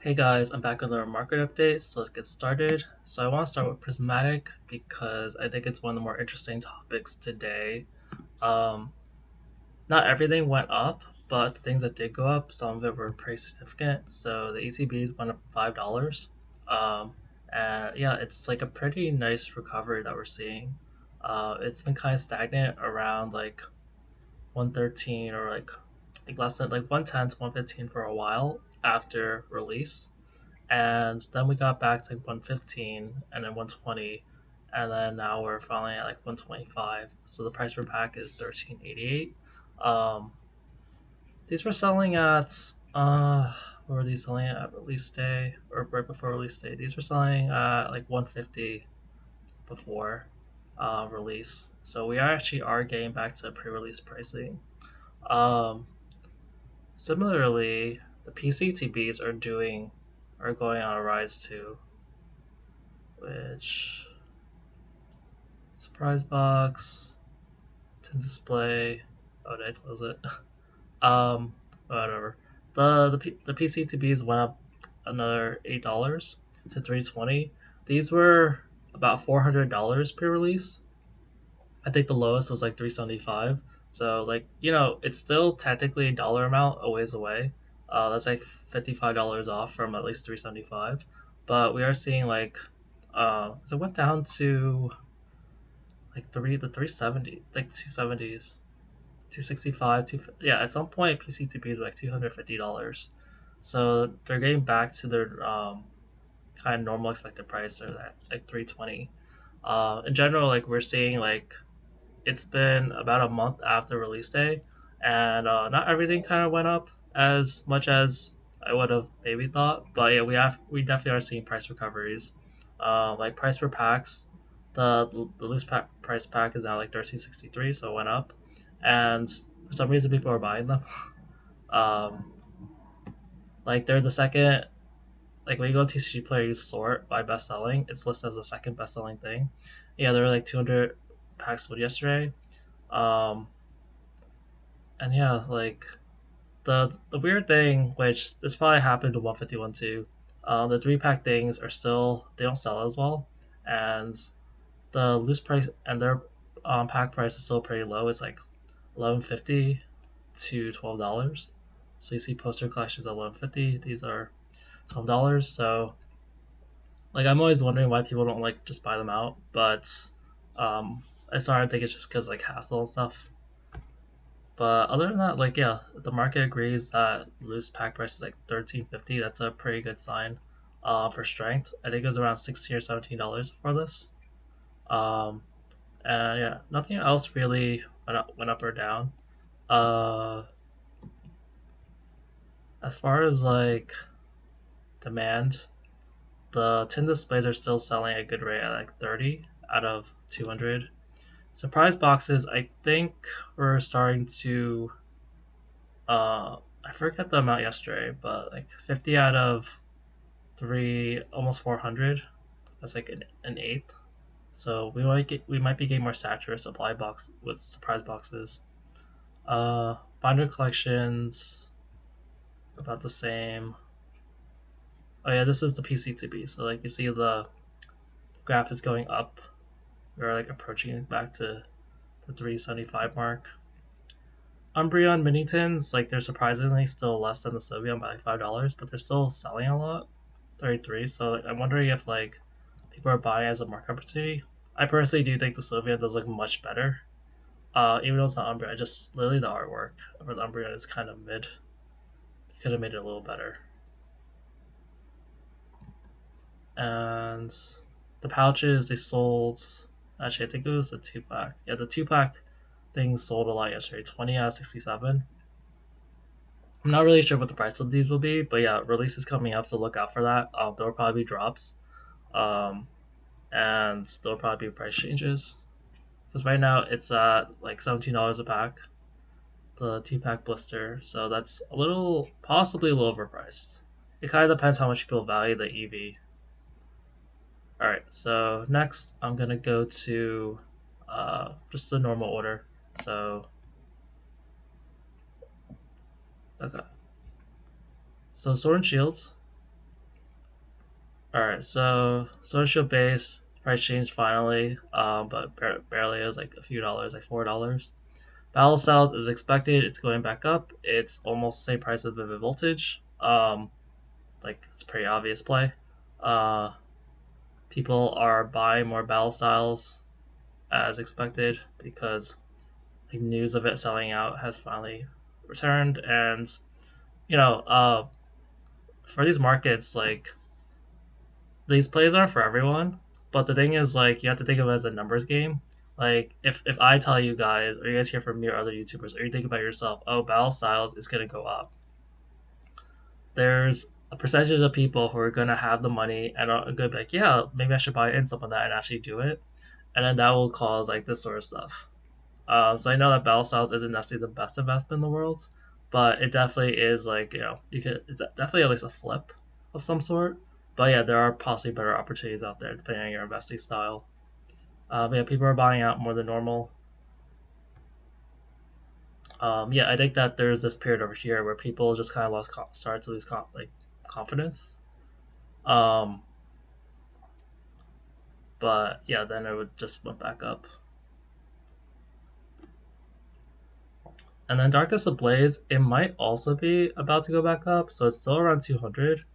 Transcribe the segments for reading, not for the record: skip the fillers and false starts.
Hey guys, I'm back with our market update, so let's get started. So I want to start with Prismatic because I think it's one of the more interesting topics today. Um, Not everything went up, but the things that did go up, some of it were pretty significant. So the ETBs went up $5. Um, and yeah, it's like a pretty nice recovery that we're seeing. It's been kind of stagnant around like 113 or like less than like 110 to 115 for a while after release, and then we got back to like 115 and then 120, and then now we're finally at like 125. So the price per pack is 13.88. um these were selling at what were these selling at release day or right before release day? These were selling at like 150 before release, so we actually are getting back to pre-release pricing. um Similarly, the PCTBs are going on a rise too, which surprise box to display. Oh, did I close it? um, Whatever. The PCTBs went up another $8 to 320. These were about $400 pre-release. I think the lowest was like 375. So it's still technically a dollar amount a ways away. That's like $55 off from at least 375. But we are seeing so it went down to like 370, like 270s, 265, yeah, at some point PCTP is like $250. So they're getting back to their kind of normal expected price, or that like 320. In general, like we're seeing like it's been about a month after release day, and not everything kind of went up as much as I would have maybe thought. But yeah, we definitely are seeing price recoveries. Like price per packs, the price pack is now like 13.63, so it went up, and for some reason people are buying them. um, like they're the second. Like when you go to TCG Player, you sort by best selling. It's listed as the second best selling thing. Yeah, there were like 200 packs sold yesterday. Um, and yeah, like the weird thing, which this probably happened to 151 too. The three pack things are still, they don't sell as well, and the loose price and their pack price is still pretty low. It's like 11.50 to $12. So you see poster collections at 11.50. These are $12. So like I'm always wondering why people don't like just buy them out, but I started to think it's just because like hassle and stuff. But other than that, like yeah, the market agrees that loose pack price is like 13.50. That's a pretty good sign. For strength, I think it was around 16 or $17 for this. Um, and yeah, nothing else really went up or down. Uh, as far as like demand, the tin displays are still selling at a good rate at like 30 out of 200. Surprise boxes, I think we're starting to I forget the amount yesterday, but like 50 out of three, almost 400. That's like an eighth. So we might be getting more saturated supply box with surprise boxes. Binder collections about the same. Oh yeah, this is the PCTB. So like you see the graph is going up. We're like approaching back to the 375 mark. Umbreon mini tins, like they're surprisingly still less than the Sylveon by like $5, but they're still selling a lot. 33. So like, I'm wondering if like people are buying as a market opportunity. I personally do think the Sylveon does look much better. Even though it's not Umbreon, just literally the artwork for the Umbreon is kind of mid. They could have made it a little better. And the pouches they sold. Actually, I think it was the two pack. Yeah, the two pack things sold a lot yesterday. 20 out of 67. I'm not really sure what the price of these will be, but yeah, release is coming up, so look out for that. There will probably be drops, um, and there will probably be price changes. Because right now it's at like $17 a pack, the two pack blister, so that's a little, possibly a little overpriced. It kind of depends how much people value the EV. All right, so next I'm gonna go to just the normal order. So okay, so Sword and Shields. All right, so social base price change finally, but barely. It was like a few dollars, like $4. Battle Styles is expected. It's going back up. It's almost the same price as Vivid Voltage. Like it's a pretty obvious play. Uh, People are buying more Battle Styles as expected because the news of it selling out has finally returned, and you know, for these markets, like these plays aren't for everyone. But the thing is, like, you have to think of it as a numbers game. Like, if I tell you guys, or you guys hear from me or other YouTubers, or you think about yourself, oh, Battle Styles is gonna go up. There's a percentage of people who are gonna have the money and are gonna be like, yeah, maybe I should buy in some of that and actually do it, and then that will cause like this sort of stuff. So I know that Battle Styles isn't necessarily the best investment in the world, but it definitely is like you could it's definitely at least a flip of some sort. But yeah, there are possibly better opportunities out there depending on your investing style. Yeah, people are buying out more than normal. Yeah, I think that there's this period over here where people just kind of started to lose like confidence. Um, but yeah, then it would just went back up. And then Darkness Ablaze, it might also be about to go back up, so it's still around 200.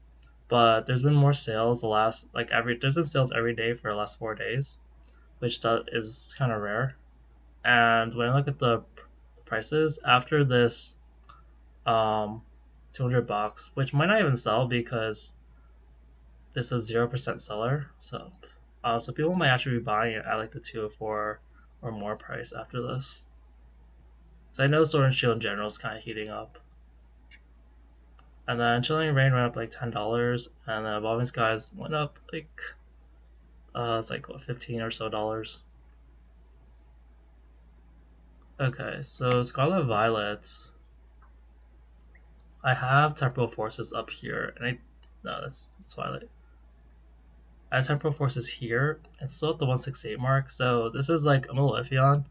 But there's been more sales the last there's been sales every day for the last 4 days, which is kind of rare. And when I look at the prices after this, 200 bucks, which might not even sell because this is 0% seller, so people might actually be buying it at like the 204 or more price after this. So I know Sword and Shield in general is kind of heating up. And then Chilling Rain went up like $10, and then Evolving Skies went up like it's like what, 15 or so dollars. Okay, so Scarlet Violets. I have Temporal Forces up here, and I no, that's Twilight. I have Temporal Forces here. It's still at the 168 mark, so this is like I'm a little iffy on.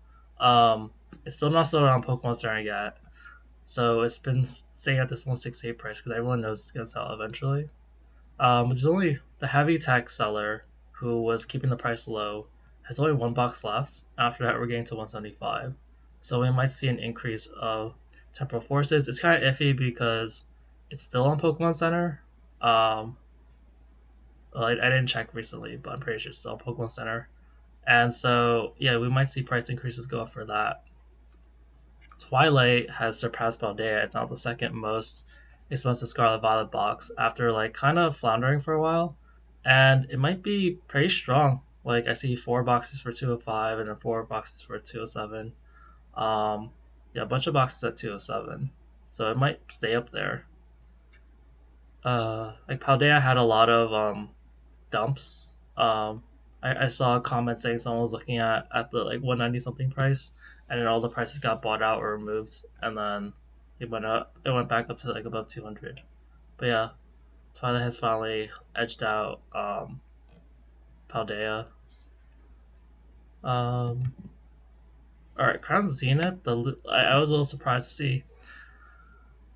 It's still not sold on Pokemon Star yet, so it's been staying at this 168 price because everyone knows it's gonna sell eventually. There's only the heavy tech seller who was keeping the price low has only one box left. After that, we're getting to 175. So we might see an increase of temporal forces. It's kind of iffy because it's still on Pokemon Center. Um, well, I didn't check recently, but I'm pretty sure it's still on Pokemon Center. And so, yeah, we might see price increases go up for that. Twilight has surpassed Paldea. It's now the second most expensive Scarlet Violet box after like kind of floundering for a while, and it might be pretty strong. Like I see 4 boxes for 205 and then 4 boxes for 207. Um, yeah, a bunch of boxes at 207, so it might stay up there. Like Paldea had a lot of dumps. I saw a comment saying someone was looking at the like 190 something price, and then all the prices got bought out or removed, and then it went up. It went back up to like above 200. But yeah, Twilight has finally edged out Paldea. Um, all right, Crown Zenith. I was a little surprised to see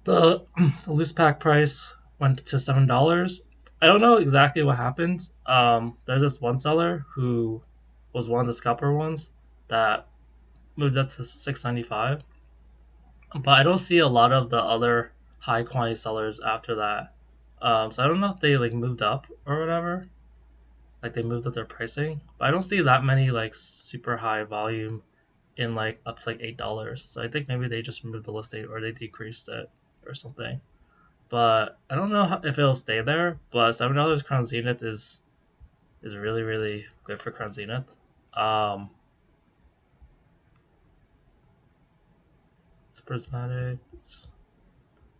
the the loose pack price went to $7. I don't know exactly what happened. There's this one seller who was one of the scalper ones that moved up to 695, but I don't see a lot of the other high quantity sellers after that. So I don't know if they like moved up or whatever, like they moved up their pricing, but I don't see that many like super high volume in like up to like $8. So I think maybe they just removed the listing or they decreased it or something. But I don't know if it'll stay there. But $7 Crown Zenith is really really good for Crown Zenith. Um, it's prismatic.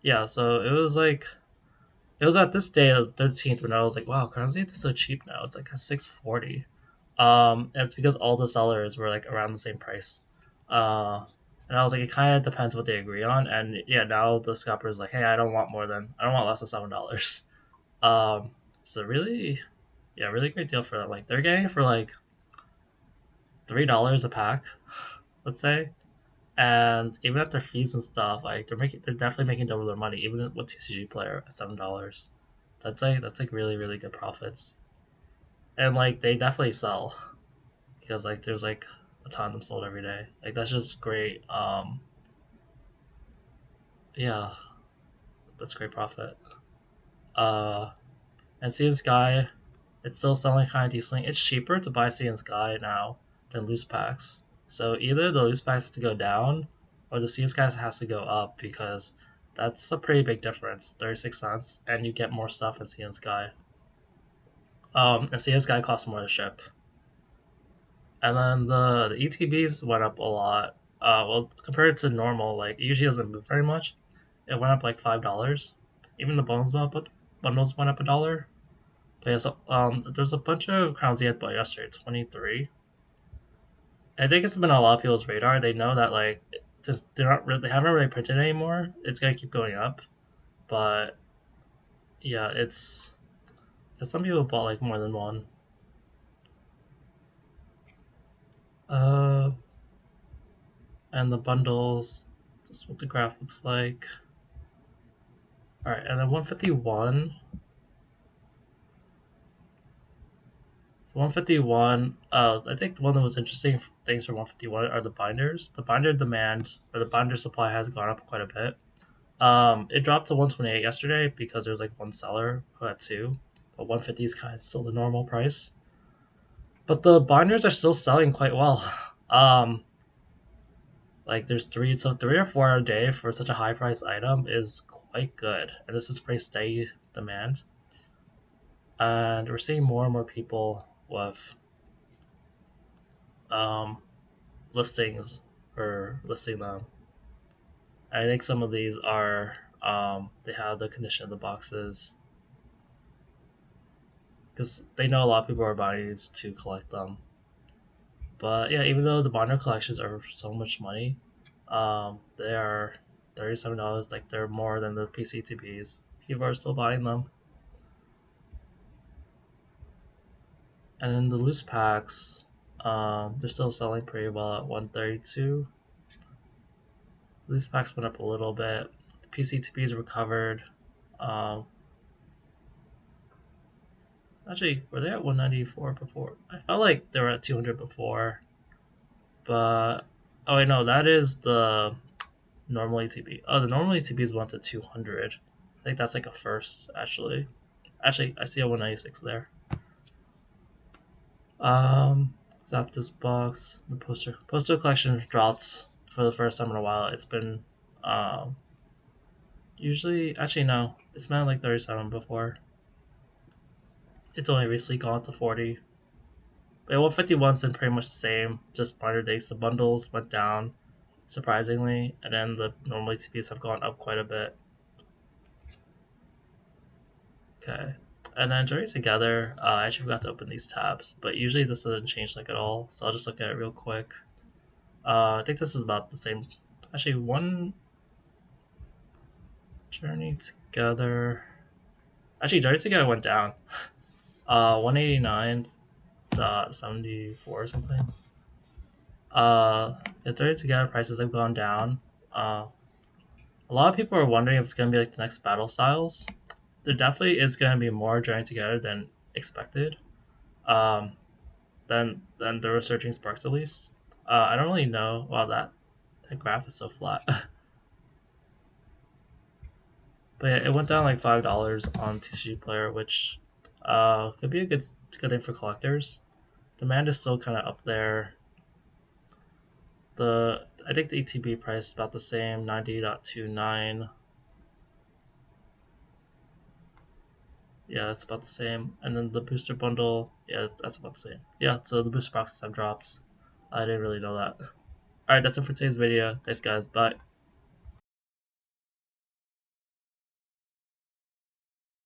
Yeah, so it was at this day, the 13th, when I was like, wow, Crown Zenith is so cheap now. It's like a 640. And it's because all the sellers were like around the same price. Uh, and I was like, it kind of depends what they agree on. And yeah, now the scalper is like, hey, I don't want less than $7. Um, so really, yeah, really great deal for them. Like they're getting it for like $3 a pack, let's say. And even after fees and stuff, like they're definitely making double their money, even with TCG player at $7. That's like really really good profits, and like they definitely sell because like there's like a ton of them sold every day. Like that's just great. Yeah, that's great profit. Uh, and Sea and Sky, it's still selling kind of decently. It's cheaper to buy Sea and Sky now than loose packs. So either the loose packs has to go down, or the Sea and Sky has to go up because that's a pretty big difference. 36 cents, and you get more stuff in Sea and Sky. And Sea and Sky costs more to ship. And then the ETBs went up a lot. Well, compared to normal, like it usually doesn't move very much. It went up like $5. Even the bundles went up $1. But yeah, so, there's a bunch of crowns yet, but yesterday 23. I think it's been on a lot of people's radar. They know that like since they haven't really printed anymore. It's gonna keep going up. But yeah, it's some people bought like more than one. Uh, and the bundles. This is what the graph looks like. All right, and then 151. So 151. I think one of the most interesting things for 151 are the binders. The binder demand or the binder supply has gone up quite a bit. It dropped to 128 yesterday because there was like one seller who had two, but 150 is kind of still the normal price. But the binders are still selling quite well. Um, like there's three, so 3 or 4 a day for such a high price item is quite good, and this is pretty steady demand. And we're seeing more and more people with um, listings or listing them. And I think some of these are they have the condition of the boxes because they know a lot of people are buying these to collect them. But yeah, even though the binder collections are so much money, they are $37. Like they're more than the PCTBs. People are still buying them. And then the loose packs, they're still selling pretty well at 132. Loose packs went up a little bit. The PCTBs recovered. Um, Actually, were they at 194 before? I felt like they were at 200 before, but oh wait, no, that is the normal ATB. Oh, the normal ATBs went to 200. I think that's like a first, actually. Actually, I see a 196 there. Zap this box. The poster collection dropped for the first time in a while. It's been um usually actually no, it's been like 37 before. It's only recently gone to 40. But 151's been pretty much the same. Just minor days. The bundles went down surprisingly, and then the normal ATPs have gone up quite a bit. Okay. And then joining together, I actually forgot to open these tabs, but usually this doesn't change like at all, so I'll just look at it real quick. I think this is about the same. Actually, one journey together. Actually, journey together went down. 189.74 or something. The journey together prices have gone down. A lot of people are wondering if it's gonna be like the next battle styles. There definitely is gonna be more joining together than expected. Um, than the researching sparks at least. I don't really know. Wow, that graph is so flat. But yeah, it went down like $5 on TCG Player, which could be a good thing for collectors. Demand is still kind of up there. I think the ETB price is about the same, 90.29. Yeah, that's about the same. And then the booster bundle, yeah, that's about the same. Yeah, so the booster boxes have dropped. I didn't really know that. Alright, that's it for today's video. Thanks, guys. Bye.